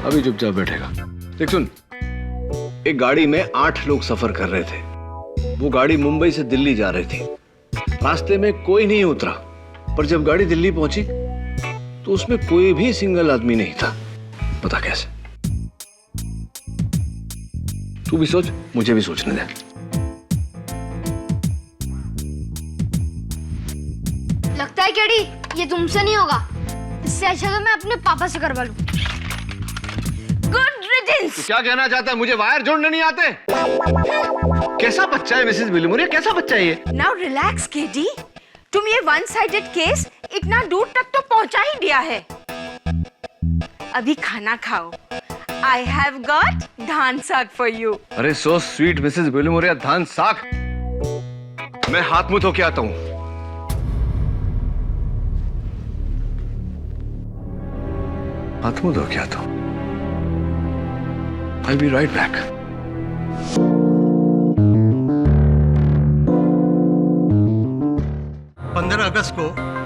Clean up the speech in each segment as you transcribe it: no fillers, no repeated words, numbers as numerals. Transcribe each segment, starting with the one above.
अभी चुपचाप बैठेगा। देख सुन, एक गाड़ी में 8 लोग सफर कर रहे थे। वो गाड़ी मुंबई से दिल्ली जा रही थी। रास्ते में कोई नहीं उतरा, पर जब गाड़ी दिल्ली पहुंची तो उसमें कोई भी सिंगल आदमी नहीं था। पता कैसे? तू भी सोच, मुझे भी सोचने दे। लगता है केडी ये तुमसे नहीं होगा। इससे अच्छा तो मैं अपने पापा से करवा लूं। गुड रिडंस। तू क्या कहना चाहता है? मुझे वायर जोड़ने नहीं आते? कैसा बच्चा है मिसेस बिलीमोरिया, कैसा बच्चा है ये? नाउ रिलैक्स केडी, तुम ये वन साइडेड केस इतना दूर तक तो पहुंचा ही दिया है। अभी खाना खाओ। I have got धान साग for you. अरे सो स्वीट मिसेस बिलीमोरिया, धान साग। मैं हाथ मुंह धो के आता हूँ। हाथ मुंह धो के आता हूँ। I'll be right back. अगस्त को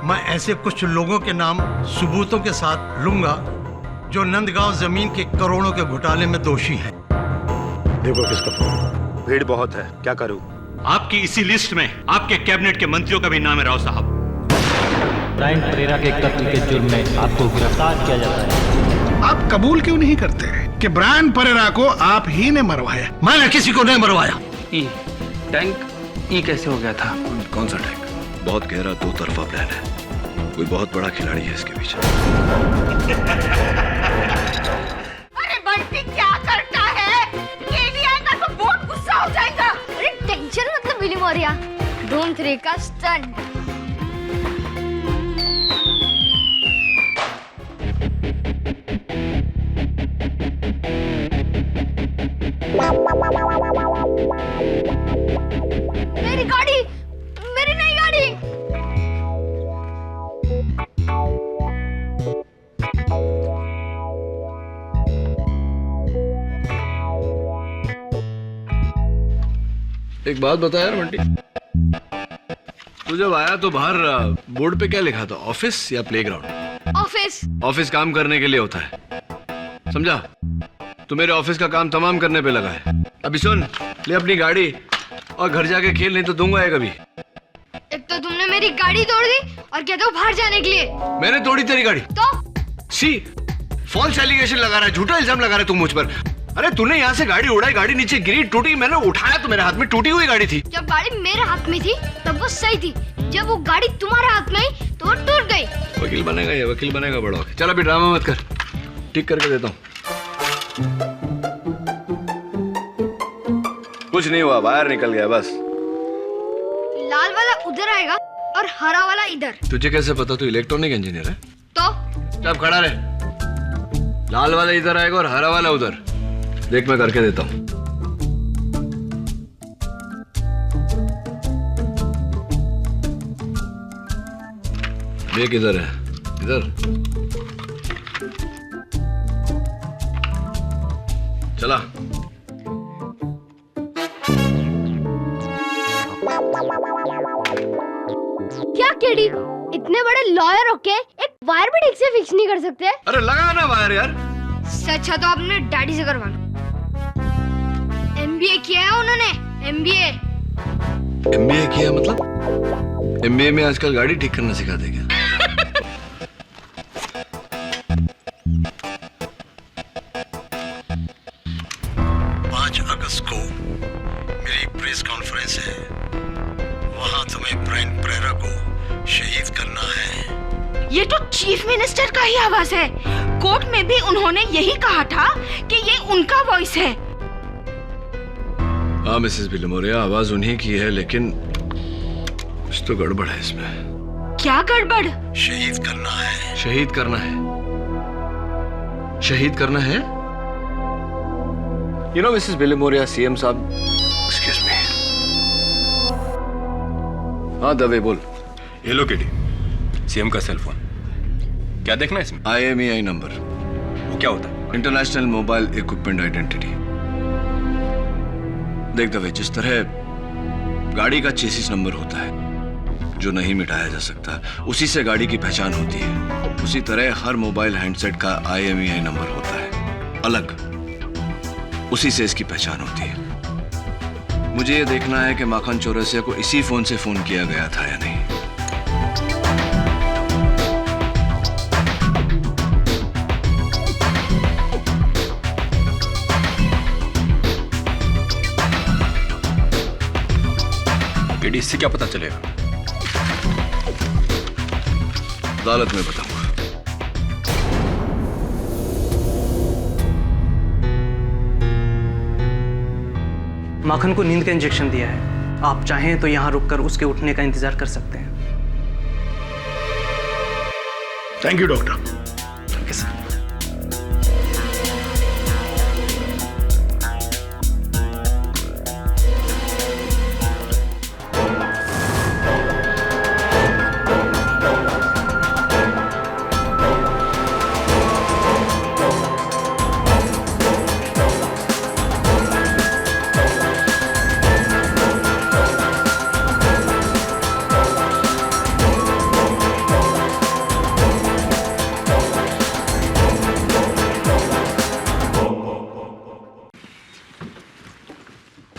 मैं ऐसे कुछ लोगों के नाम सबूतों के साथ लूंगा जो नंदगांव जमीन के करोड़ों के घोटाले में दोषी हैं। देखो किसका फोन। भीड़ बहुत है, क्या करूं? आपकी इसी लिस्ट में आपके कैबिनेट के मंत्रियों का भी नाम है, राव साहब। ब्रायन परेरा के कत्ल के जुर्म में आपको गिरफ्तार किया जाता है। आप कबूल क्यों नहीं करते कि ब्रायन परेरा को आप ही ने मरवाया? मैंने किसी को नहीं मरवाया। टैंक ई कैसे हो गया था? कौन सा टैंक? बहुत गहरा दो तरफा प्लान है। कोई बहुत बड़ा खिलाड़ी है इसके पीछे। अरे बंटी क्या करता है? केडी आएगा तो बहुत गुस्सा हो जाएगा। अरे टेंशन मतलब बिलीमोरिया, धूम 3 का स्टंट। मेरी गाड़ी, मेरी नई गाड़ी। एक बात बता यार बंटी, तू जब आया तो बाहर बोर्ड पे क्या लिखा था? ऑफिस या प्लेग्राउंड? ऑफिस। ऑफिस काम करने के लिए होता है, समझा? तू मेरे ऑफिस का काम तमाम करने पे लगा है। अभी सुन, ले अपनी गाड़ी और घर जाके खेल, नहीं तो दूंगा ये कभी। एक तो तुमने मेरी गाड़ी तोड़ दी और कहते हो बाहर जाने के लिए। मैंने तोड़ी तेरी गाड़ी? तो सी फॉल्स एलिगेशन लगा रहा है, झूठा इल्जाम लगा रहा है तू मुझ पर। अरे तूने यहाँ से गाड़ी उड़ाई, गाड़ी नीचे गिरी, टूटी, मैंने उठाया तो मेरे हाथ में टूटी हुई गाड़ी थी। जब गाड़ी मेरे हाथ में थी तब वो सही थी, जब वो गाड़ी तुम्हारे हाथ में आई तो वो टूट गई। वकील बनेगा ये, वकील बनेगा बड़ा होके। चल अभी ड्रामा मत कर, ठीक करके देता हूँ। कुछ नहीं हुआ, बाहर निकल गया बस। लाल वाला उधर आएगा और हरा वाला इधर। तुझे कैसे पता? तू इलेक्ट्रॉनिक इंजीनियर है? तो अब खड़ा रहे। लाल वाला इधर आएगा और हरा वाला उधर। देख मैं करके देता हूँ। देख इधर है, इधर चला। क्या केडी, इतने बड़े लॉयर होके एक वायर भी ठीक से फिक्स नहीं कर सकते? अरे लगा ना वायर यार। सच है तो अपने डैडी से करवा लो। MBA किया है उन्होंने, MBA। MBA किया मतलब? MBA में आजकल गाड़ी ठीक करना सिखा देगा। 5 अगस्त को मेरी प्रेस कॉन्फ्रेंस है, वहां तुम्हें ब्रायन परेरा को शहीद करना है। ये तो चीफ मिनिस्टर का ही आवाज है। कोर्ट में भी उन्होंने यही कहा था कि ये उनका वॉइस है। हाँ मिसेस बिलीमोरिया, आवाज उन्हीं की है, लेकिन कुछ तो गड़बड़ है इसमें। क्या गड़बड़? शहीद करना है। शहीद करना है? शहीद करना है? यू नो मिसेस बिलीमोरिया, सीएम साहब, एक्सक्यूज मी। हाँ दवे बोल। ये लो केडी, सीएम का सेल फोन। क्या देखना है इसमें? IMEI number. वो क्या होता है? International mobile equipment identity. देख दवे, जिस तरह गाड़ी का चेसिस नंबर होता है जो नहीं मिटाया जा सकता, उसी से गाड़ी की पहचान होती है, उसी तरह हर मोबाइल हैंडसेट का IMEI नंबर होता है। अलग, उसी से इसकी पहचान होती है। मुझे ये देखना है कि माखन चौरसिया को इसी फोन से फोन किया गया था या नहीं। केडी, इससे क्या पता चलेगा? अदालत में बताऊंगा। माखन को नींद का इंजेक्शन दिया है। आप चाहें तो यहाँ रुककर उसके उठने का इंतजार कर सकते हैं। Thank you doctor. ठीक है सर।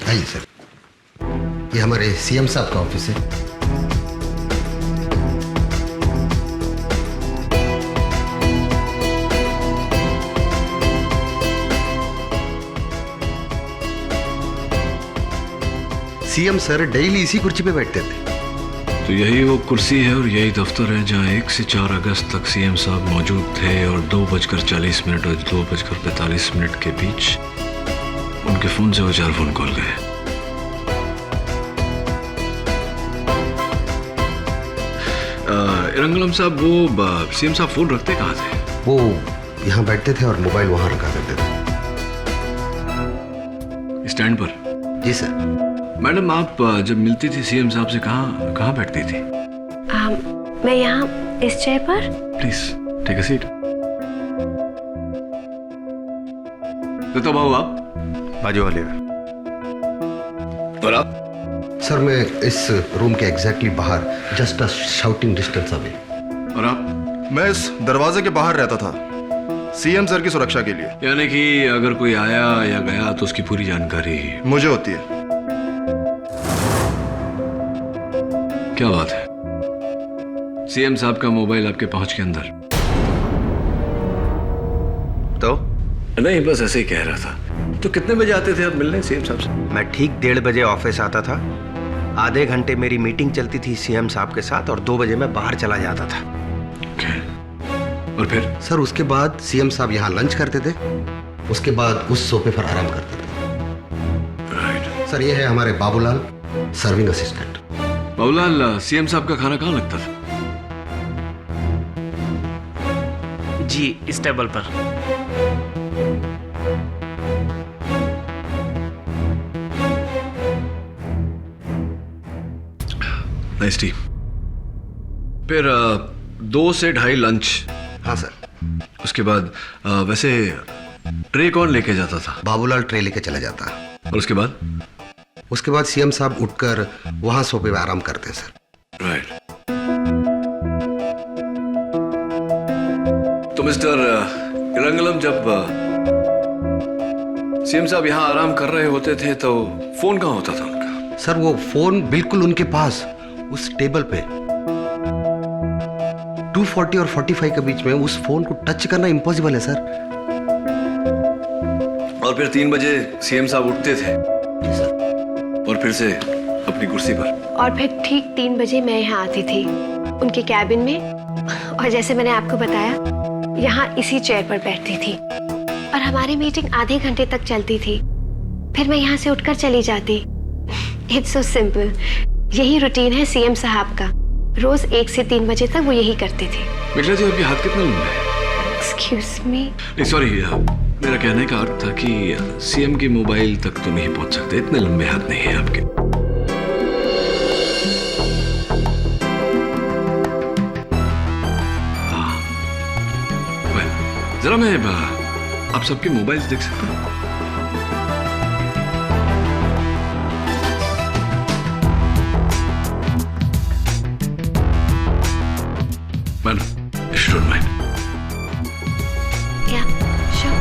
आइए सर, ये हमारे सीएम साहब का ऑफिस है। सीएम सर डेली इसी कुर्सी पे बैठते थे। तो यही वो कुर्सी है और यही दफ्तर है जहां 1 से 4 अगस्त तक सीएम साहब मौजूद थे और 2:40 और 2:45 के बीच उनके फोन से वो 4 फोन कॉल गए। इरंगलम साहब, वो सीएम साहब फोन रखते कहाँ थे? वो यहाँ बैठते थे और मोबाइल वहाँ रखा करते थे। स्टैंड पर? जी सर। मैडम, आप जब मिलती थी सीएम साहब से कहाँ बैठती थी? मैं यहाँ इस चेयर पर। Please take a seat. तो बाबू, आप बाजू वाले। और आप? सर, मैं इस रूम के एग्जैक्टली बाहर, just a shouting distance away. और आप? मैं इस दरवाजे के बाहर रहता था, सीएम सर की सुरक्षा के लिए। यानी कि अगर कोई आया या गया तो उसकी पूरी जानकारी मुझे होती है। क्या बात है? सीएम साहब का मोबाइल आपके पहुंच के अंदर? तो नहीं, बस ऐसे ही कह रहा था। तो कितने बजे आते थे आप मिलने सीएम साहब से? मैं ठीक 1:30 बजे ऑफिस आता था। आधे घंटे मेरी मीटिंग चलती थी सीएम साहब के साथ और 2 बजे मैं बाहर चला जाता था। और फिर? सर, उसके बाद सीएम साहब यहाँ लंच करते थे, उसके बाद उस सोफे पर आराम करते थे। राइट। सर, ये है हमारे Babulal, serving assistant. Babulal, CM साहब का खाना कहाँ लगता था? जी, इस टेबल पर। Nice T. फिर 2 से 2:30 लंच। हाँ सर। उसके बाद वैसे ट्रे कौन लेके जाता था? बाबूलाल ट्रे लेके चला जाता। और उसके बाद? उसके बाद सीएम साहब उठकर वहां सोफे पे आराम करते हैं सर। राइट। तो मिस्टर इरंगलम, जब सीएम साहब यहाँ आराम कर रहे होते थे तो फोन कहाँ होता था उनका? सर, वो फोन बिल्कुल उनके पास, उस टेबल पे। 2:40 और 45 के बीच में उस फोन को टच करना इम्पॉसिबल है सर। और फिर 3 बजे सीएम साहब उठते थे? जी सर। और फिर से अपनी कुर्सी पर? और फिर ठीक 3 बजे मैं यहाँ आती थी उनके कैबिन में, और जैसे मैंने आपको बताया, यहाँ इसी चेयर पर बैठती थी और हमारी मीटिंग आधे घंटे तक चलती थी। फिर मैं यहाँ से उठकर चली जाती। It's so simple. यही रूटीन है सीएम साहब का। रोज 1 से 3 बजे तक वो यही करते थे। मिश्रा जी, आपके हाथ कितना लंबा है? Excuse me. नहीं, सॉरी, मेरा कहने का अर्थ था कि सीएम की मोबाइल तक तो नहीं पहुंच सकते, इतने लंबे हाथ नहीं है आपके। हाँ, जरा मैं आप सबके मोबाइल्स देख सकता हूँ? Madam, if you don't mind. Yeah, sure.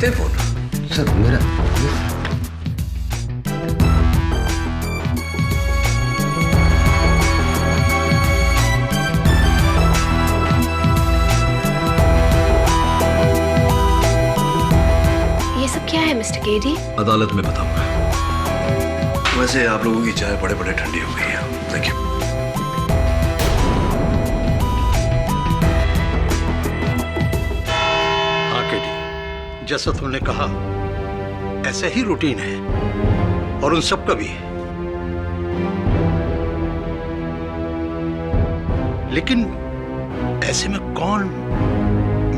उठाते हैं फोन। सर मेरा ये सब क्या है मिस्टर केडी? अदालत में बताऊंगा। वैसे आप लोगों की चाय बड़े बड़े ठंडी हो गई है। Thank you. हाँ केडी, जैसा तुमने कहा ऐसा ही रूटीन है और उन सब का भी है, लेकिन ऐसे में कौन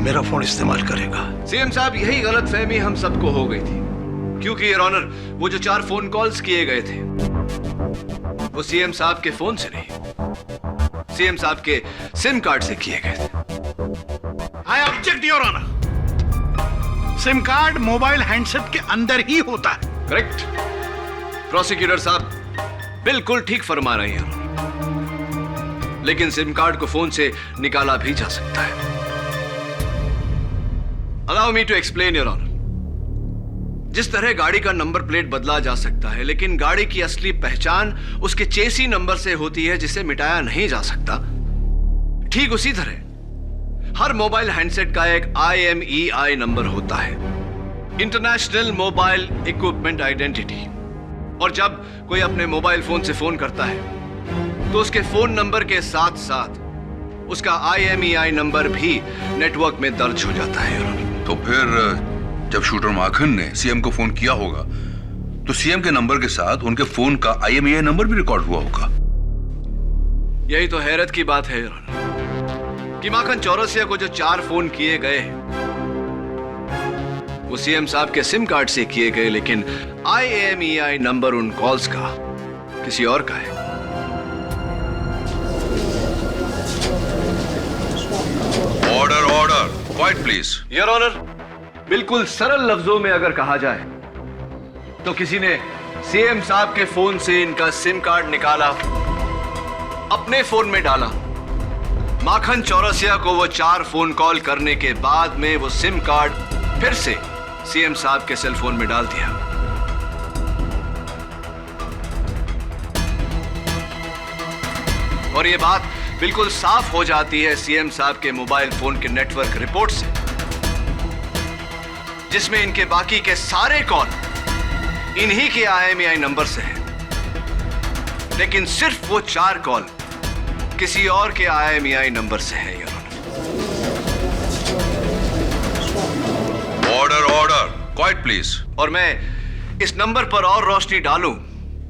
मेरा फोन इस्तेमाल करेगा? सीएम साहब, यही गलतफहमी हम सबको हो गई थी, क्योंकि योर ऑनर वो जो 4 फोन कॉल्स किए गए थे वो सीएम साहब के फोन से नहीं, सीएम साहब के सिम कार्ड से किए गए थे। I object your honour. SIM card mobile handset के अंदर ही होता है। करेक्ट। प्रोसिक्यूटर साहब बिल्कुल ठीक फरमा रहे हैं, लेकिन सिम कार्ड को फोन से निकाला भी जा सकता है। Allow me to explain your honour. जिस तरह गाड़ी का नंबर प्लेट बदला जा सकता है, लेकिन गाड़ी की असली पहचान उसके चेसी नंबर से होती है जिसे मिटाया नहीं जा सकता, ठीक उसी तरह हर मोबाइल हैंडसेट का एक IMEI नंबर होता है, इंटरनेशनल मोबाइल इक्विपमेंट आइडेंटिटी। और जब कोई अपने मोबाइल फोन से फोन करता है तो उसके फोन नंबर के साथ साथ उसका IMEI नंबर भी नेटवर्क में दर्ज हो जाता है। तो फिर जब शूटर माखन ने सीएम को फोन किया होगा तो सीएम के नंबर के साथ उनके फोन का IMEI नंबर भी रिकॉर्ड हुआ होगा। यही तो हैरत की बात है कि माखन चौरसिया को जो 4 फोन किए गए वो सीएम साहब के सिम कार्ड से किए गए, लेकिन IMEI नंबर उन कॉल्स का किसी और का है। Order order, quiet please. Your honour, बिल्कुल सरल लफ्जों में अगर कहा जाए तो किसी ने सीएम साहब के फोन से इनका सिम कार्ड निकाला, अपने फोन में डाला, माखन चौरसिया को वो 4 फोन कॉल करने के बाद में वो सिम कार्ड फिर से सीएम साहब के सेल फोन में डाल दिया। और ये बात बिल्कुल साफ हो जाती है सीएम साहब के मोबाइल फोन के नेटवर्क रिपोर्ट से, जिसमें इनके बाकी के सारे कॉल इन्हीं के IMEI नंबर से हैं, लेकिन सिर्फ वो 4 कॉल किसी और के IMEI नंबर से है। Order order, quiet please. और मैं इस नंबर पर और रोशनी डालूं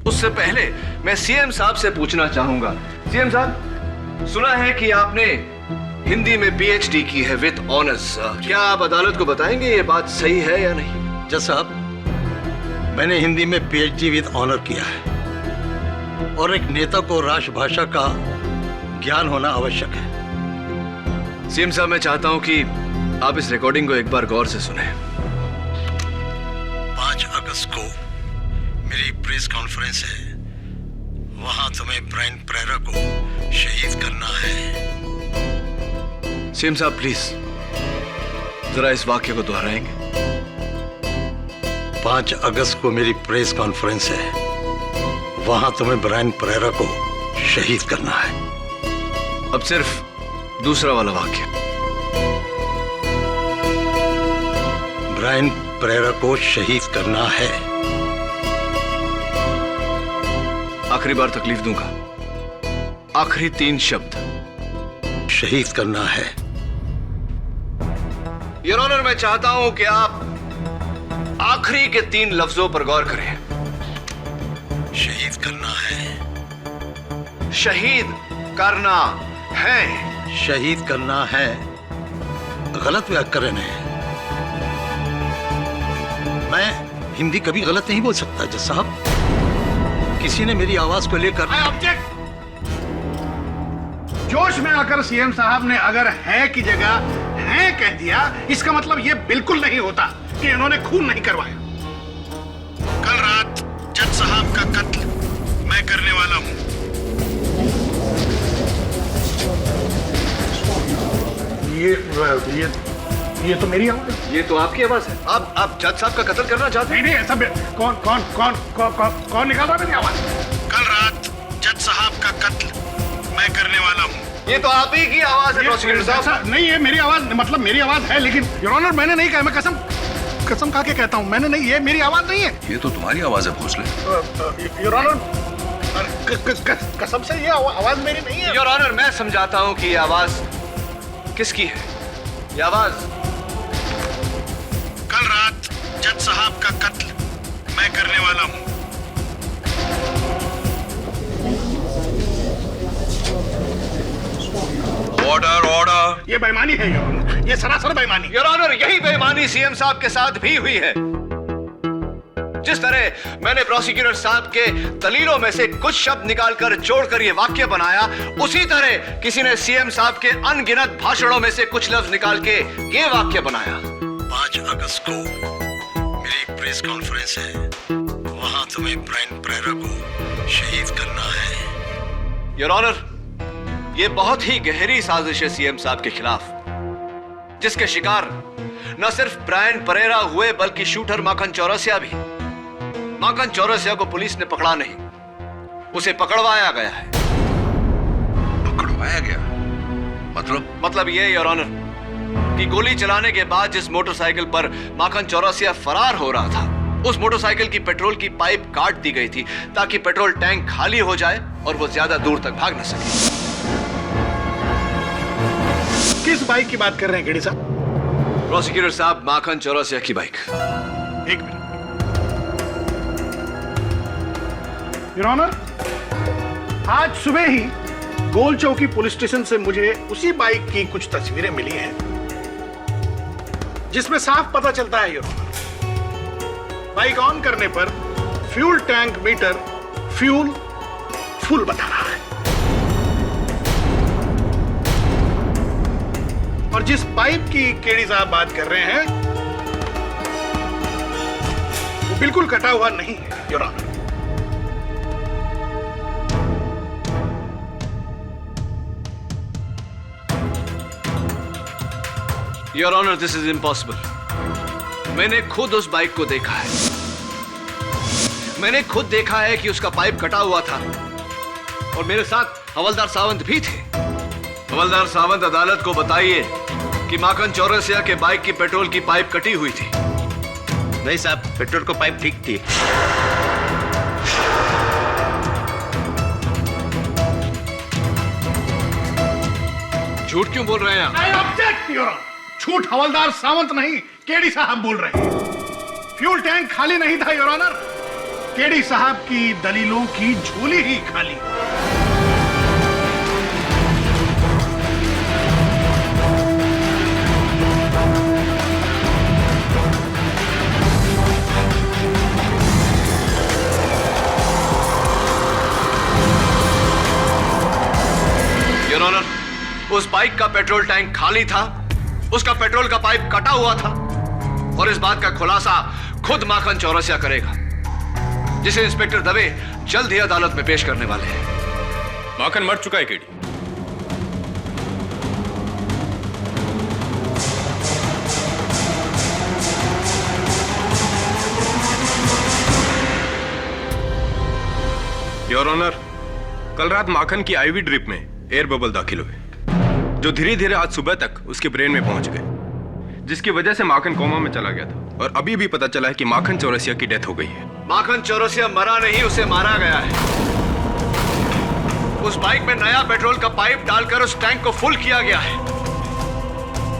उससे पहले मैं सीएम साहब से पूछना चाहूंगा। सीएम साहब, सुना है कि आपने हिंदी में PhD की है विद ऑनर्स। क्या आप अदालत को बताएंगे ये बात सही है या नहीं? जज साहब, मैंने हिंदी में PhD विद ऑनर किया है और एक नेता को राष्ट्रभाषा का ज्ञान होना आवश्यक है। सीएम साहब, मैं चाहता हूं कि आप इस रिकॉर्डिंग को एक बार गौर से सुने। 5 अगस्त को मेरी प्रेस कॉन्फ्रेंस है, वहां तुम्हें ब्रायन प्रेरा को शहीद करना है। सीएम साहब प्लीज जरा इस वाक्य को दोहराएंगे। 5 अगस्त को मेरी प्रेस कॉन्फ्रेंस है, वहां तुम्हें ब्रायन प्रेरा को शहीद करना है। अब सिर्फ दूसरा वाला वाक्य। ब्रायन प्रेरा को शहीद करना है। आखिरी बार तकलीफ दूंगा, आखिरी 3 शब्द। शहीद करना है। योर ऑनर, मैं चाहता हूं कि आप आखिरी के 3 लफ्जों पर गौर करें। शहीद करना है। शहीद करना है। शहीद करना है गलत व्याकरण है। मैं हिंदी कभी गलत नहीं बोल सकता जज साहब। किसी ने मेरी आवाज को लेकर आई ऑब्जेक्ट। जोश में आकर सीएम साहब ने अगर है की जगह है कह दिया, इसका मतलब यह बिल्कुल नहीं होता कि इन्होंने खून नहीं करवाया। कल रात जज साहब का कत्ल मैं करने वाला हूं। ये ये तो मेरी आवाज है। ये तो आपकी आवाज है। आप जज साहब का कत्ल करना चाहते हैं? नहीं ऐसा कौन कौन कौन कौन कौन कौन निकाल रहा है मेरी आवाज? कल रात जज साहब का कत्ल मैं करने वाला हूँ। ये तो आप ही की आवाज है प्रोसिक्यूटर साहब। नहीं, ये मेरी आवाज, मतलब मेरी आवाज है, लेकिन योर ऑनर मैंने नहीं कहा। मैं कसम खा के कहता हूँ, मैंने नहीं, ये मेरी आवाज नहीं है। ये तो तुम्हारी आवाज है भोसले। योर ऑनर कसम से ये आवाज मेरी नहीं है। योर ऑनर, मैं समझाता हूँ कि ये आवाज किसकी है। ये आवाज कल रात जज साहब का कत्ल मैं करने वाला हूँ। Order order. ये बेईमानी है योर ऑनर, ये सरासर बेईमानी। योर ऑनर, यही बेईमानी सीएम साहब के साथ भी हुई है। जिस तरह मैंने प्रोसिक्यूटर साहब के दलीलों में से कुछ शब्द निकालकर जोड़कर ये वाक्य बनाया, उसी तरह किसी ने सीएम साहब के अनगिनत भाषणों में से कुछ लफ्ज निकाल के ये वाक्य बनाया। 5 अगस्त को मेरी प्रेस कॉन्फ्रेंस है, वहां तुम्हें ब्रायन परेरा को शहीद करना है। योर ऑनर, ये बहुत ही गहरी साजिश है सीएम साहब के खिलाफ, जिसके शिकार न सिर्फ ब्रायन परेरा हुए बल्कि शूटर माखन चौरसिया भी। माखन चौरसिया को पुलिस ने पकड़ा नहीं, उसे पकड़वाया गया है। पकड़वाया गया? मतलब ये योर ऑनर कि गोली चलाने के बाद जिस मोटरसाइकिल पर माखन चौरसिया फरार हो रहा था, उस मोटरसाइकिल की पेट्रोल की पाइप काट दी गई थी ताकि पेट्रोल टैंक खाली हो जाए और वो ज्यादा दूर तक भाग न सके। किस बाइक की बात कर रहे हैं गेडी साहब? प्रोसिक्यूटर साहब, माखन चौरसिया की बाइक। एक मिनट योर ऑनर, आज सुबह ही गोल चौकी पुलिस स्टेशन से मुझे उसी बाइक की कुछ तस्वीरें मिली हैं, जिसमें साफ पता चलता है योर ऑनर, बाइक ऑन करने पर fuel tank meter fuel full बता रहा है, और जिस पाइप की केडी साहब बात कर रहे हैं वो बिल्कुल कटा हुआ नहीं है your honour. Your honour, this is impossible. मैंने खुद उस बाइक को देखा है। मैंने खुद देखा है कि उसका पाइप कटा हुआ था और मेरे साथ हवलदार सावंत भी थे। हवलदार सावंत, अदालत को बताइए कि माखन चौरसिया के बाइक की पेट्रोल की पाइप कटी हुई थी। नहीं साहब, पेट्रोल को पाइप ठीक थी। झूठ क्यों बोल रहे हैं आप? I object, Your Honor। झूठ हवलदार सावंत नहीं, केडी साहब बोल रहे हैं। फ्यूल टैंक खाली नहीं था योर ऑनर, केडी साहब की दलीलों की झोली ही खाली। योर ऑनर, उस बाइक का पेट्रोल टैंक खाली था, उसका पेट्रोल का पाइप कटा हुआ था, और इस बात का खुलासा खुद माखन चौरसिया करेगा, जिसे इंस्पेक्टर दवे जल्द ही अदालत में पेश करने वाले हैं। माखन मर चुका है केडी। योर ऑनर, कल रात माखन की आईवी ड्रिप में एयर बबल दाखिल हुए, जो धीरे धीरे आज सुबह तक उसके ब्रेन में पहुंच गए, जिसकी वजह से माखन कोमा में चला गया था। और अभी भी पता चला है कि माखन चौरसिया की डेथ हो गई है। माखन चौरसिया मरा नहीं, उसे मारा गया है। उस बाइक में नया पेट्रोल का पाइप डालकर उस टैंक को फुल किया गया है।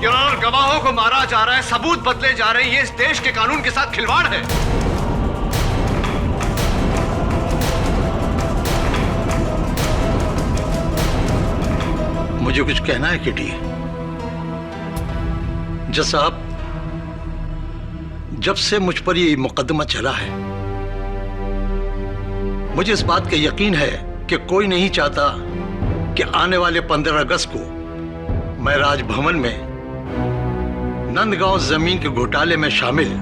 योर ऑनर, गवाहों को मारा जा रहा है, सबूत बदले जा रहे हैं। ये इस देश के कानून के साथ खिलवाड़ है। मुझे कुछ कहना है केडी? जज साहब, जब से मुझ पर ये मुकदमा चला है, मुझे इस बात का यकीन है कि कोई नहीं चाहता कि आने वाले 15 अगस्त को मैं राजभवन में नंदगांव जमीन के घोटाले में शामिल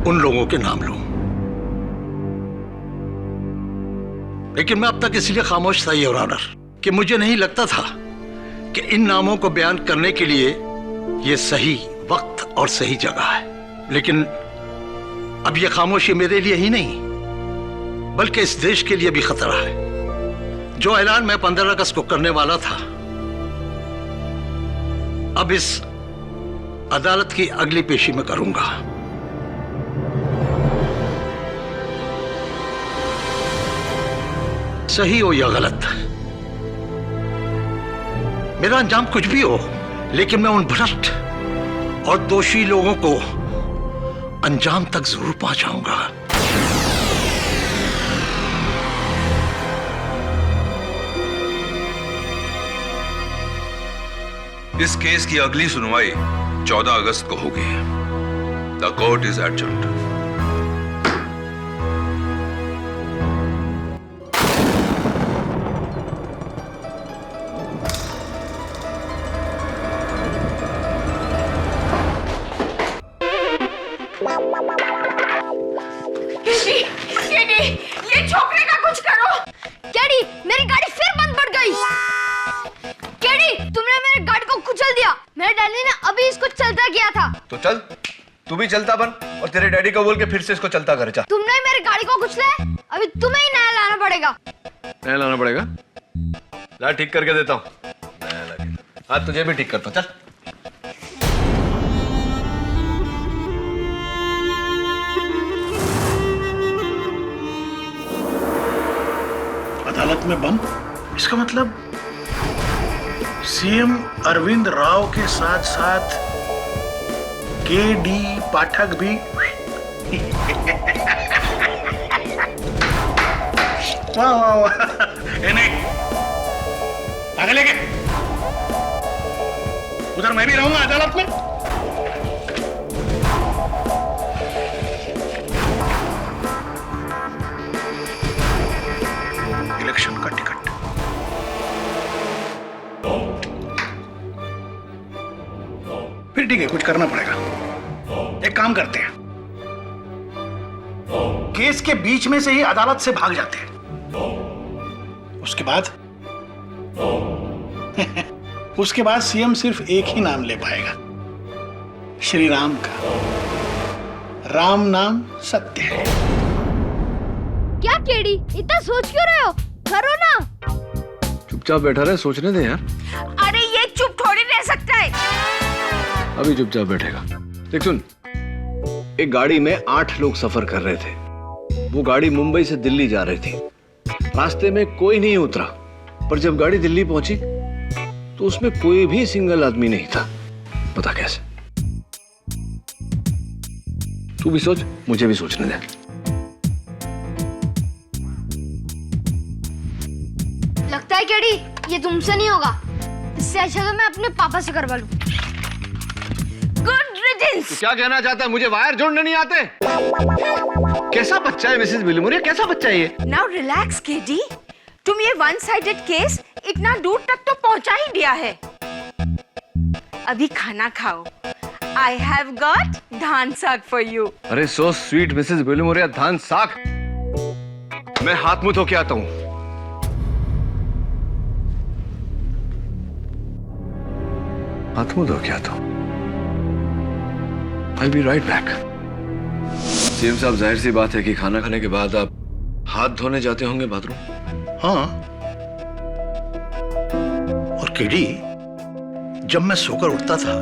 उन लोगों के नाम लूं। लेकिन मैं अब तक इसलिए खामोश था योर ऑनर कि मुझे नहीं लगता था कि इन नामों को बयान करने के लिए यह सही वक्त और सही जगह है, लेकिन अब यह खामोशी मेरे लिए ही नहीं बल्कि इस देश के लिए भी खतरा है। जो ऐलान मैं 15 अगस्त को करने वाला था, अब इस अदालत की अगली पेशी में करूंगा। सही हो या गलत, मेरा अंजाम कुछ भी हो, लेकिन मैं उन भ्रष्ट और दोषी लोगों को अंजाम तक जरूर पहुंचाऊंगा। इस केस की अगली सुनवाई 14 अगस्त को होगी। The court is adjourned. ये छोकरे का कुछ करो। केडी, मेरी गाड़ी फिर बंद पड़ गई। केडी, तुमने मेरी गाड़ी को कुचल दिया। मेरे डैडी ने अभी इसको चलता किया था। तो चल, तू भी चलता बन और तेरे डैडी को बोल के फिर से इसको चलता कर। जा, तुमने मेरी गाड़ी को कुचला है, अभी तुम्हें ही नया लाना पड़ेगा। नया लाना पड़ेगा? ला, ठीक करके देता हूँ। नया लगे, हाँ तुझे भी ठीक करता हूँ। चल। अदालत में बम, इसका मतलब सीएम अरविंद राव के साथ साथ केडी पाठक भी। वाह वाह वाह। ये नहीं, आगे लेके उधर मैं भी रहूंगा अदालत में। इलेक्शन का टिकट। फिर ठीक है, कुछ करना पड़ेगा। एक काम करते हैं, केस के बीच में से ही अदालत से भाग जाते हैं। उसके बाद उसके बाद सीएम सिर्फ एक ही नाम ले पाएगा, श्री राम का। राम नाम सत्य है। क्या केडी, इतना सोच क्यों रहे हो? करो ना। चुपचाप बैठा रहे, सोचने दे यार। अरे ये चुप थोड़ी रह सकता है। अभी चुपचाप बैठेगा। देख सुन, एक गाड़ी में 8 लोग सफर कर रहे थे। वो गाड़ी मुंबई से दिल्ली जा रही थी। रास्ते में कोई नहीं उतरा, पर जब गाड़ी दिल्ली पहुंची तो उसमें कोई भी सिंगल आदमी नहीं था। पता कैसे? तू भी सोच, मुझे भी सोचने दे। लगता है केडी, ये तुमसे नहीं होगा। इससे अच्छा तो मैं अपने पापा से करवा लूं। Good riddance. क्या कहना चाहता है? मुझे वायर जोड़ने नहीं आते? कैसा बच्चा है मिसेस विलियम, कैसा बच्चा है ये? नाउ रिलैक्स केडी, तुम ये वन साइडेड केस इतना दूर तक तो पहुंचा ही दिया है। अभी खाना खाओ। आई हैव गॉट धान साग फॉर यू। अरे सो स्वीट मिसेस विलियम, धान साग। मैं हाथ मुंह धो के आता हूँ। हाथ मुंह धो के आता हूँ। I'll be right back. CM साहब, जाहिर सी बात है कि खाना खाने के बाद आप हाथ धोने जाते होंगे बाथरूम। हाँ, और केडी, जब मैं सोकर उठता था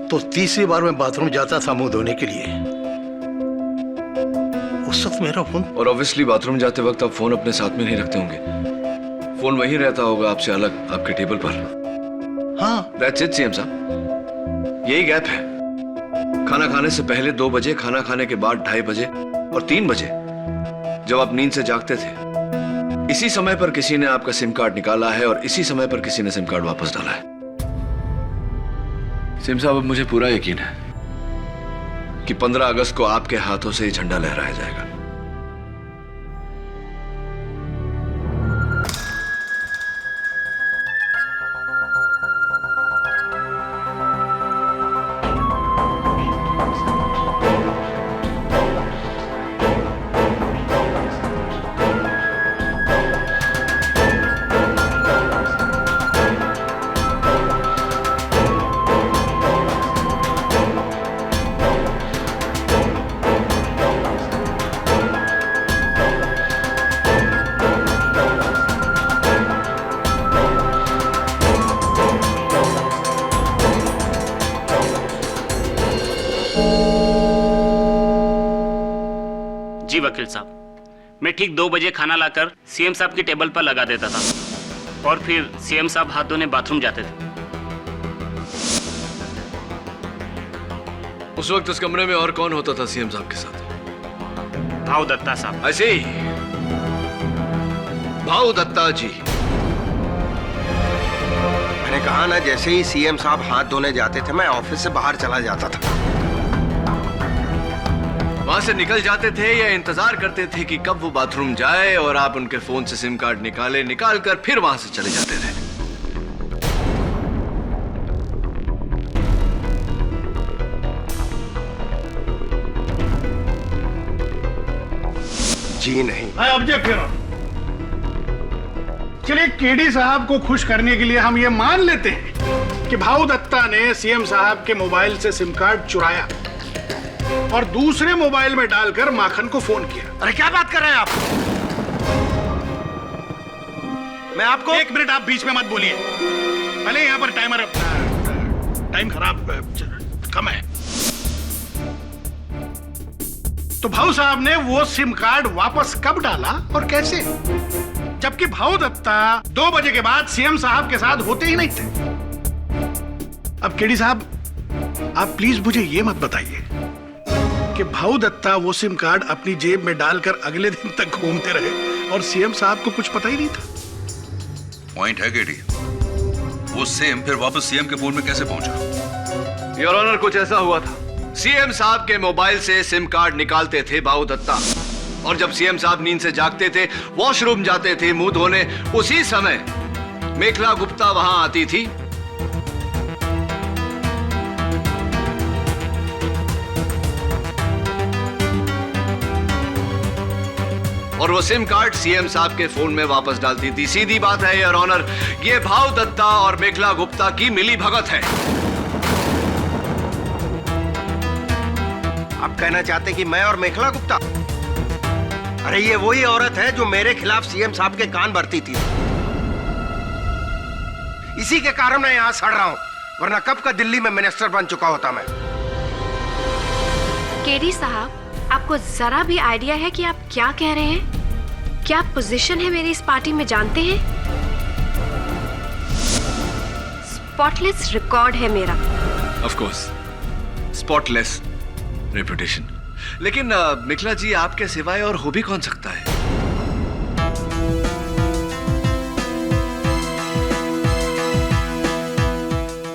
तो तीसरी बार मैं बाथरूम जाता था मुंह धोने के लिए। उस वक्त मेरा फोन। और ऑब्वियसली बाथरूम जाते वक्त आप फोन अपने साथ में नहीं रखते होंगे। फोन वहीं रहता होगा आपसे अलग, आपके टेबल पर। हाँ, दैट्स इट सीएम साहब, यही गैप है। खाना खाने से पहले 2 बजे, खाना खाने के बाद 2:30 बजे और 3 बजे जब आप नींद से जागते थे, इसी समय पर किसी ने आपका सिम कार्ड निकाला है और इसी समय पर किसी ने सिम कार्ड वापस डाला है। सिम साहब, अब मुझे पूरा यकीन है कि 15 अगस्त को आपके हाथों से ही झंडा लहराया जाएगा। मैं ठीक 2 बजे खाना लाकर सीएम साहब की टेबल पर लगा देता था और फिर सीएम साहब हाथ धोने बाथरूम जाते थे। उस वक्त उस कमरे में और कौन होता था सीएम साहब के साथ? भाऊ दत्ता साहब। ऐसे ही भाऊ दत्ता जी। मैंने कहा ना, जैसे ही सीएम साहब हाथ धोने जाते थे मैं ऑफिस से बाहर चला जाता था। वहां से निकल जाते थे या इंतजार करते थे कि कब वो बाथरूम जाए और आप उनके फोन से सिम कार्ड निकाल कर फिर वहां से चले जाते थे? जी नहीं। I object your honour. चलिए, केडी साहब को खुश करने के लिए हम ये मान लेते हैं कि भाऊ दत्ता ने सीएम साहब के मोबाइल से सिम कार्ड चुराया और दूसरे मोबाइल में डालकर माखन को फोन किया। अरे क्या बात कर रहे हैं आप? मैं आपको एक मिनट, आप बीच में मत बोलिए। पहले यहाँ पर टाइम खराब कम है। तो भाऊ साहब ने वो सिम कार्ड वापस कब डाला और कैसे, जबकि भाऊ दत्ता 2 बजे के बाद सीएम साहब के साथ होते ही नहीं थे? अब केडी साहब, आप प्लीज मुझे ये मत बताइए कि भाऊ दत्ता वो सिम कार्ड अपनी जेब में डालकर अगले दिन तक घूमते रहे और सीएम साहब को कुछ पता ही नहीं था। पॉइंट है केडी, वो सेम फिर वापस सीएम के फोन में कैसे पहुंचा? योर ऑनर, कुछ ऐसा हुआ था। सीएम साहब के मोबाइल से सिम कार्ड निकालते थे भाऊ दत्ता, और जब सीएम साहब नींद से जागते थे, वॉशरूम जाते थे मुंह धोने, उसी समय मेखला गुप्ता वहां आती थी और वो सिम कार्ड सीएम साहब के फोन में वापस डालती थी। सीधी बात है योर ऑनर, ये भाऊ दत्ता और मेखला गुप्ता की मिली भगत है। आप कहना चाहते कि मैं और मेखला गुप्ता? अरे ये वही औरत है जो मेरे खिलाफ सीएम साहब के कान भरती थी। इसी के कारण मैं यहां सड़ रहा हूं, वरना कब का दिल्ली में मिनिस्टर बन चुका होता मैं। केडी साहब, आपको जरा भी आइडिया है कि आप क्या कह रहे हैं? क्या पोजीशन है मेरी इस पार्टी में जानते हैं? स्पॉटलेस रिकॉर्ड है मेरा। Of course, spotless reputation. लेकिन मिखला जी, आपके सिवाय और हो भी कौन सकता है?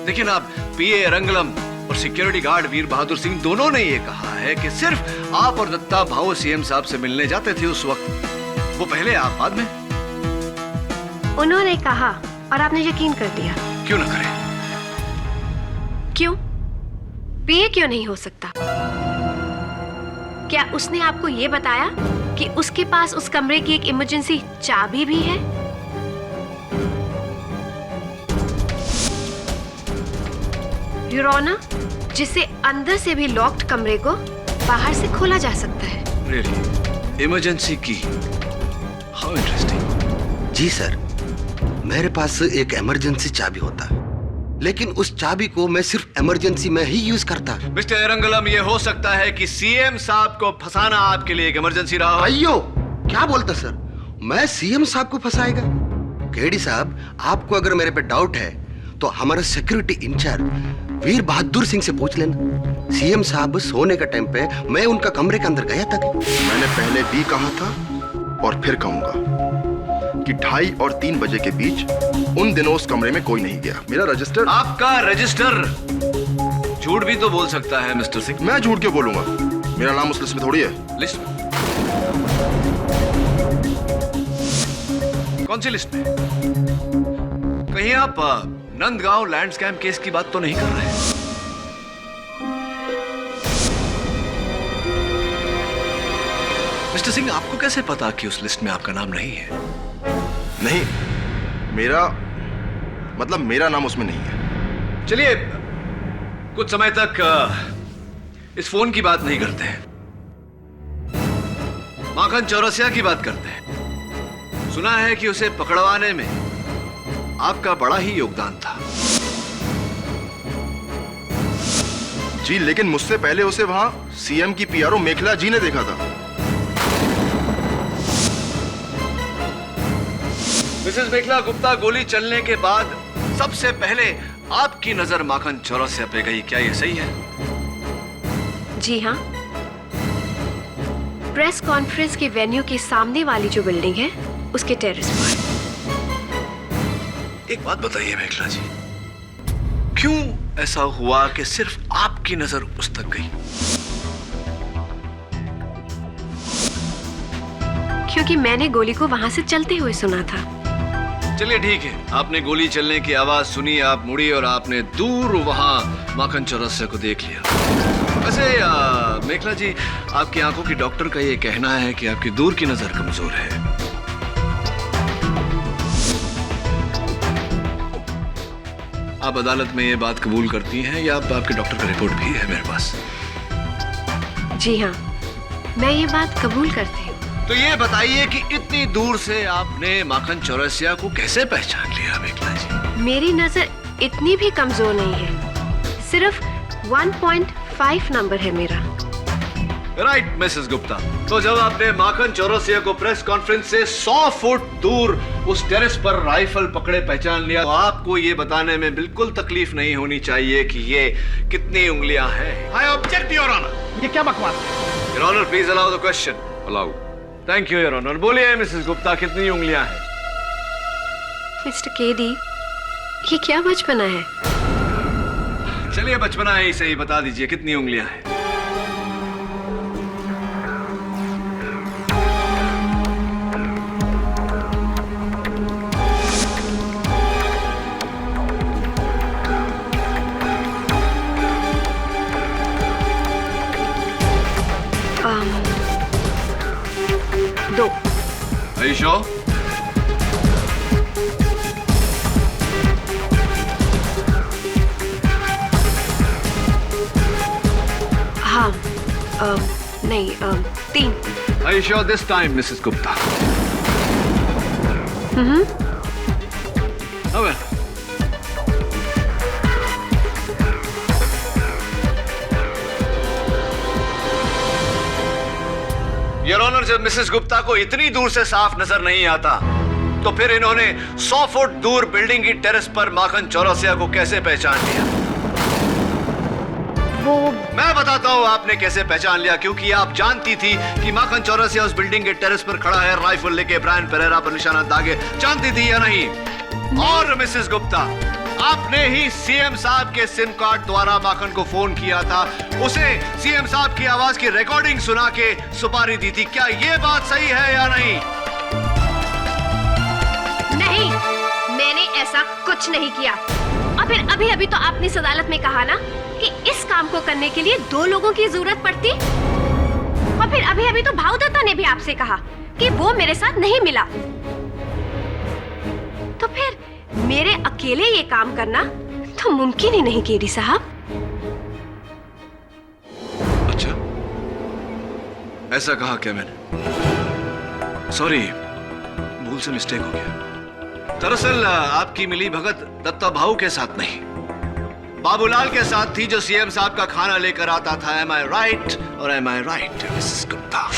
लेकिन आप पीए रंगलम और सिक्योरिटी गार्ड वीर बहादुर सिंह दोनों ने ये कहा है कि सिर्फ आप और दत्ता भाऊ सीएम साहब से मिलने जाते थे उस वक्त, वो पहले आप बाद में। उन्होंने कहा और आपने यकीन कर दिया। क्यों ना करें? क्यों? पीए क्यों नहीं हो सकता? क्या उसने आपको ये बताया कि उसके पास उस कमरे की एक इमरजेंसी चाबी भी है? योर ऑनर, जिसे अंदर से भी लॉक्ड कमरे को बाहर से खोला जा सकता है। Really? इमरजेंसी की? How interesting. जी सर, मेरे पास एक इमरजेंसी चाबी होता है, लेकिन उस चाबी को मैं सिर्फ इमरजेंसी में ही यूज करता। मिस्टर एरंगलम, ये हो सकता है कि सीएम साहब को फंसाना आपके लिए एक इमरजेंसी रहा हो। अयो, क्या बोलता सर? मैं सीएम साहब को फंसाएगा? केडी साहब, आपको अगर मेरे पे डाउट है तो हमारा सिक्योरिटी इंचार्ज वीर बहादुर सिंह से पूछ लेना। सीएम साहब सोने के टाइम पे मैं उनका कमरे के अंदर गया था। मैंने पहले भी कहा था और फिर कहूंगा कि 2:30 और 3 बजे के बीच उन दिनों उस कमरे में कोई नहीं गया। मेरा रजिस्टर। आपका रजिस्टर झूठ भी तो बोल सकता है मिस्टर सिंह। मैं झूठ क्यों बोलूंगा? मेरा नाम उस लिस्ट में थोड़ी है। लिस्ट में? कौन सी लिस्ट में? कहीं आप नंदगांव लैंड स्कैम केस की बात तो नहीं कर रहे? मिस्टर सिंह, आपको कैसे पता कि उस लिस्ट में आपका नाम नहीं है? नहीं, मेरा नाम उसमें नहीं है। चलिए, कुछ समय तक इस फोन की बात नहीं करते हैं, माखन चौरसिया की बात करते हैं। सुना है कि उसे पकड़वाने में आपका बड़ा ही योगदान था। जी, लेकिन मुझसे पहले उसे वहां सीएम की पीआरओ मेखला जी ने देखा था। मिसेस मेखला गुप्ता, गोली चलने के बाद सबसे पहले आपकी नजर माखन चौरसिया पे गई, क्या ये सही है? जी हाँ, प्रेस कॉन्फ्रेंस के वेन्यू के सामने वाली जो बिल्डिंग है उसके टेरेस पर। एक बात बताइए मेखला जी, क्यों ऐसा हुआ कि सिर्फ आपकी नजर उस तक गई? क्योंकि मैंने गोली को वहां से चलते हुए सुना था। चलिए ठीक है, आपने गोली चलने की आवाज सुनी, आप मुड़ी और आपने दूर वहां माखन चौरसिया को देख लिया। वैसे मेखला जी, आपकी आंखों की डॉक्टर का ये कहना है कि आपकी दूर की नजर कमजोर है। आप अदालत में ये बात कबूल करती हैं या आपके डॉक्टर का रिपोर्ट भी है मेरे पास? जी हाँ, मैं ये बात कबूल करती हूँ। तो ये बताइए कि इतनी दूर से आपने माखन चौरसिया को कैसे पहचान लिया मेखला जी? मेरी नजर इतनी भी कमजोर नहीं है, सिर्फ 1.5 नंबर है मेरा। राइट मिसेस गुप्ता, तो जब आपने माखन चौरसिया को प्रेस कॉन्फ्रेंस से 100 फुट दूर उस टेरेस पर राइफल पकड़े पहचान लिया, तो आपको ये बताने में बिल्कुल तकलीफ नहीं होनी चाहिए कि ये कितनी उंगलियां हैं। I object your honour. ये क्या बकवास है? Your honour please allow the question. Allow. Thank you your honour. बोलिए मिसेस गुप्ता, कितनी उंगलियां हैं? मिस्टर केडी, ये क्या बचपना है? चलिए बचपना है ही सही, बता दीजिए कितनी उंगलियां हैं? दो। Are you sure? हाँ, नहीं, 3। Are you sure this time, Mrs. Gupta? Oh well. Your honour, जब मिसेस गुप्ता को इतनी दूर से साफ नजर नहीं आता, तो फिर इन्होंने 100 फुट दूर बिल्डिंग की टेरेस पर माखन चौरसिया को कैसे पहचान लिया? वो मैं बताता हूँ आपने कैसे पहचान लिया, क्योंकि आप जानती थी कि माखन चौरसिया उस बिल्डिंग के टेरेस पर खड़ा है, राइफल लेके ब्रायन पेरेरा पर निशाना दागे। जानती थी या नहीं? और मिसेस गुप्ता, आपने ही सीएम साहब के सिम कार्ड द्वारा माखन को फोन किया था, उसे सीएम साहब की आवाज की रिकॉर्डिंग सुना के सुपारी दी थी। क्या ये बात सही है या नहीं? नहीं, मैंने ऐसा कुछ नहीं किया। और फिर अभी अभी तो आपने इस अदालत में कहा ना कि इस काम को करने के लिए 2 लोगों की जरूरत पड़ती। और फिर अभी अभी तो भाऊ दत्ता ने भी आपसे कहा कि वो मेरे साथ नहीं मिला। तो फिर मेरे अकेले ये काम करना तो मुमकिन ही नहीं केडी साहब। अच्छा, ऐसा कहा क्या मैंने? सॉरी, भूल से मिस्टेक हो गया। दरअसल आपकी मिली भगत दत्ता भाऊ के साथ नहीं, बाबूलाल के साथ थी, जो सीएम साहब का खाना लेकर आता था। एम आई राइट और एम आई राइट मिसेस गुप्ता?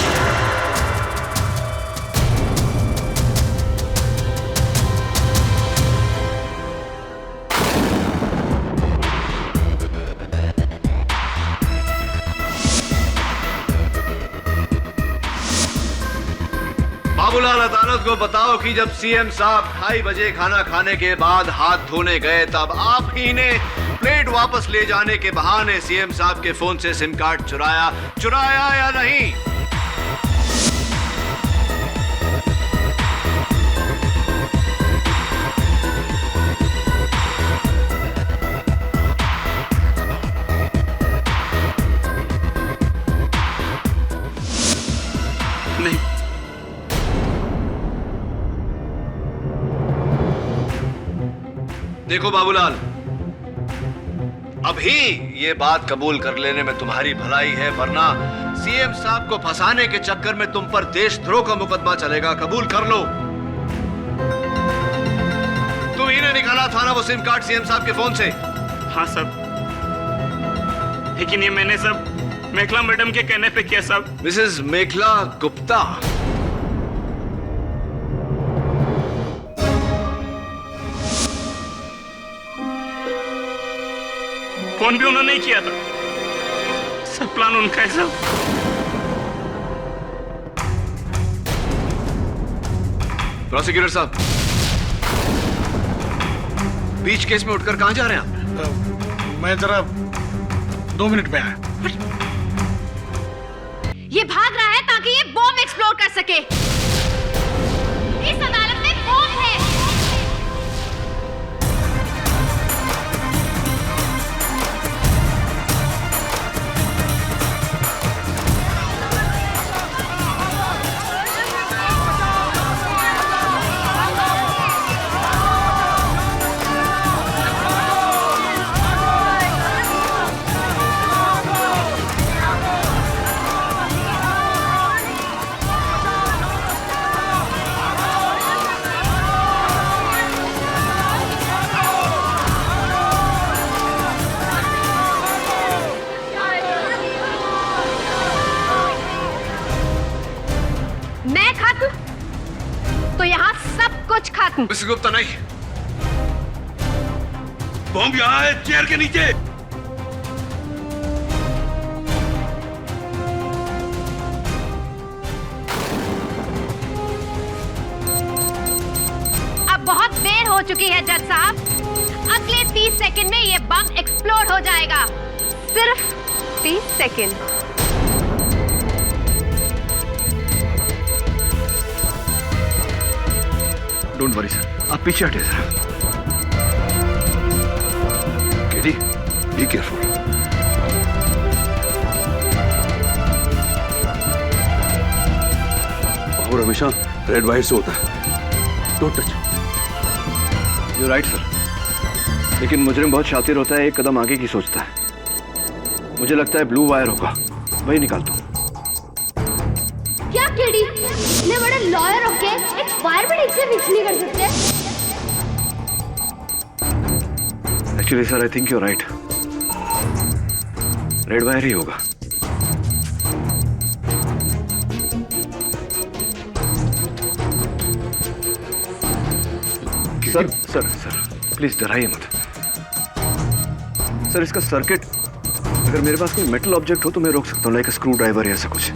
बाबूलाल, अदालत को बताओ कि जब सीएम साहब 2:30 बजे खाना खाने के बाद हाथ धोने गए, तब आप ही ने प्लेट वापस ले जाने के बहाने सीएम साहब के फोन से सिम कार्ड चुराया या नहीं? नहीं। देखो बाबूलाल, अभी ये बात कबूल कर लेने में तुम्हारी भलाई है, वरना सीएम साहब को फंसाने के चक्कर में तुम पर देशद्रोह का मुकदमा चलेगा। कबूल कर लो। तुम ही ने निकाला था ना वो सिम कार्ड सीएम साहब के फोन से? हाँ सब, लेकिन ये मैंने सब मेखला मैडम के कहने पे किया सब। मिसेस मेखला गुप्ता, फोन भी उन्होंने ही किया था। सब प्लान उनका है सब। प्रोसिक्यूटर साहब, बीच केस में उठकर कहां जा रहे हैं आप? मैं जरा 2 मिनट में आया। ये भाग रहा है ताकि ये बॉम्ब एक्सप्लोड कर सके। इस अदालत में बॉम्ब है। मैं खातू तो यहाँ सब कुछ खातू। मिस्टर गुप्ता नहीं, बॉम्ब यहाँ है, चेयर के नीचे। अब बहुत देर हो चुकी है जज साहब। अगले 30 सेकंड में ये बम एक्सप्लोड हो जाएगा। सिर्फ 30 सेकंड। डोंट वरी सर, आप पीछे हटे सर। KD, be careful. और हमेशा रेड वायर से होता है, don't touch. You right sir, लेकिन मुजरिम बहुत शातिर होता है, एक कदम आगे की सोचता है। मुझे लगता है ब्लू वायर होगा, वही निकालता हूँ। क्या केडी, इतने बड़े लॉयर होके एक वायर भी ठीक से फिक्स नहीं कर सकते? Actually sir, I think you right, red wire ही होगा। सर सर सर प्लीज डराइए मत सर। इसका सर्किट, अगर मेरे पास कोई मेटल ऑब्जेक्ट हो तो मैं रोक सकता हूँ, लाइक स्क्रू ड्राइवर या ऐसा कुछ।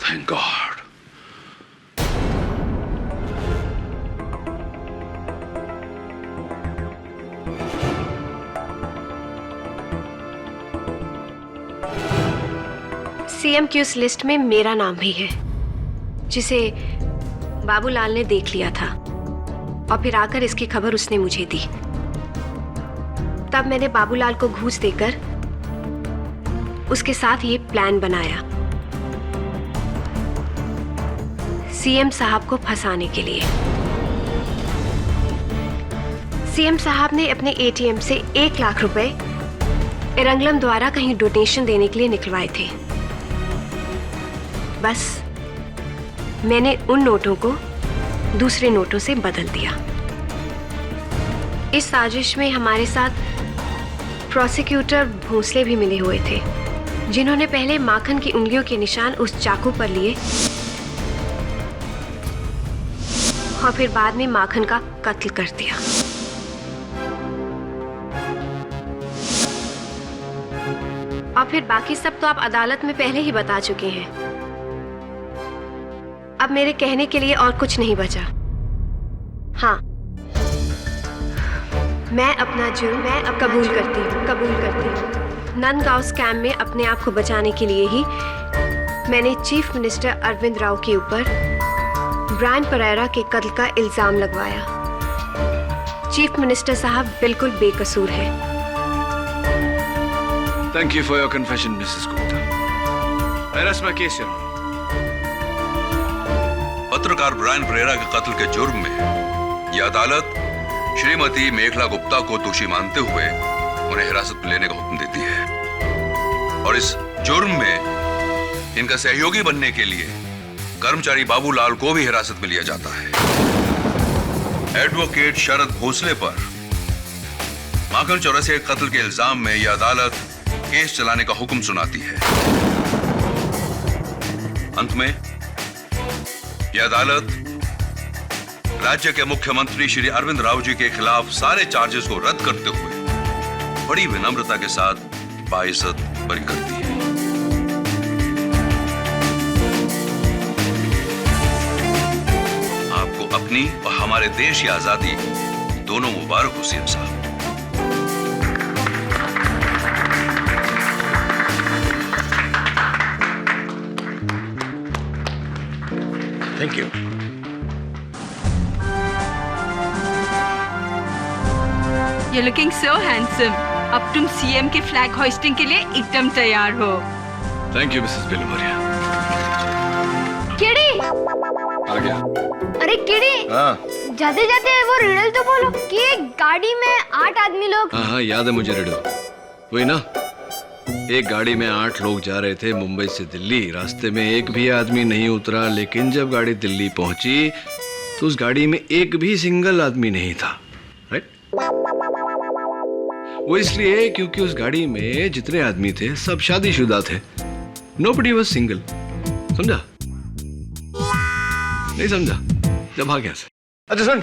Thank God. सीएम की उस लिस्ट में मेरा नाम भी है, जिसे बाबूलाल ने देख लिया था और फिर आकर इसकी खबर उसने मुझे दी। तब मैंने बाबूलाल को घूस देकर उसके साथ ये प्लान बनाया, सीएम साहब को फंसाने के लिए। सीएम साहब ने अपने एटीएम से 1 लाख रुपए एरंगलम द्वारा कहीं डोनेशन देने के लिए निकलवाए थे। बस मैंने उन नोटों को दूसरे नोटों से बदल दिया। इस साजिश में हमारे साथ प्रोसिक्यूटर भोसले भी मिले हुए थे, जिन्होंने पहले माखन की उंगलियों के निशान उस चाकू पर लिए और फिर बाद में माखन का कत्ल कर दिया। और फिर बाकी सब तो आप अदालत में पहले ही बता चुके हैं। अब मेरे कहने के लिए और कुछ नहीं बचा। हाँ, मैं अपना जुर्म कबूल करती हूँ। नंदगांव स्कैम में अपने आप को बचाने के लिए ही मैंने चीफ मिनिस्टर अरविंद राव के ऊपर ब्रायन परेरा के कत्ल का इल्जाम लगवाया। चीफ मिनिस्टर साहब बिल्कुल बेकसूर हैं। Thank you for your confession, Mrs. Gupta. I rest my case, Your Honor. पत्रकार ब्रायन परेरा के कत्ल के जुर्म में यह अदालत श्रीमती मेखला गुप्ता को दोषी मानते हुए उन्हें हिरासत में लेने का हुक्म देती है और इस जुर्म में इनका सहयोगी बनने के लिए कर्मचारी बाबूलाल को भी हिरासत में लिया जाता है। एडवोकेट शरद भोसले पर माखन चौरसिया के कत्ल के इल्जाम में यह अदालत केस चलाने का हुक्म सुनाती है। अंत में यह अदालत राज्य के मुख्यमंत्री श्री अरविंद राव जी के खिलाफ सारे चार्जेस को रद्द करते हुए बड़ी विनम्रता के साथ बाइज्जत बरी करती है। आपको अपनी और हमारे देश की आजादी दोनों मुबारक हो सीएम साहब। Thank you. You're looking so handsome. अब तुम सीएम के फ्लैग होइस्टिंग के लिए एकदम तैयार हो। Thank you, Mrs. Bilumaria. KD, आ गया। अरे केडी, जाते जाते वो रिडल तो बोलो कि एक गाड़ी में 8 आदमी लोग। हाँ, याद है मुझे रिडल। वही ना, एक गाड़ी में 8 लोग जा रहे थे मुंबई से दिल्ली। रास्ते में एक भी आदमी नहीं उतरा, लेकिन जब गाड़ी दिल्ली पहुंची तो उस गाड़ी में एक भी सिंगल आदमी नहीं था। राइट? वो इसलिए क्योंकि उस गाड़ी में जितने आदमी थे सब शादीशुदा थे। Nobody was single. समझा? नहीं समझा? जब भाग गया से। अच्छा सुन,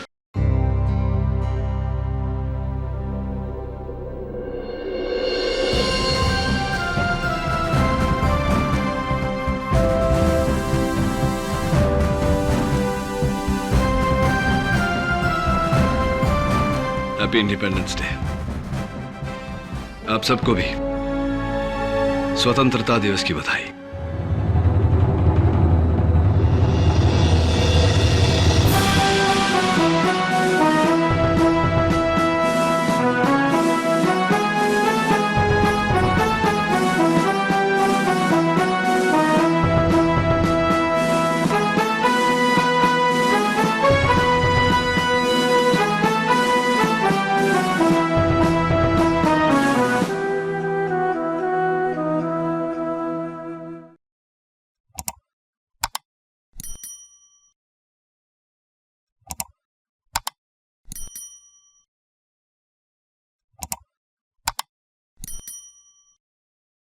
हैप्पी इंडिपेंडेंस डे। आप सबको भी स्वतंत्रता दिवस की बधाई।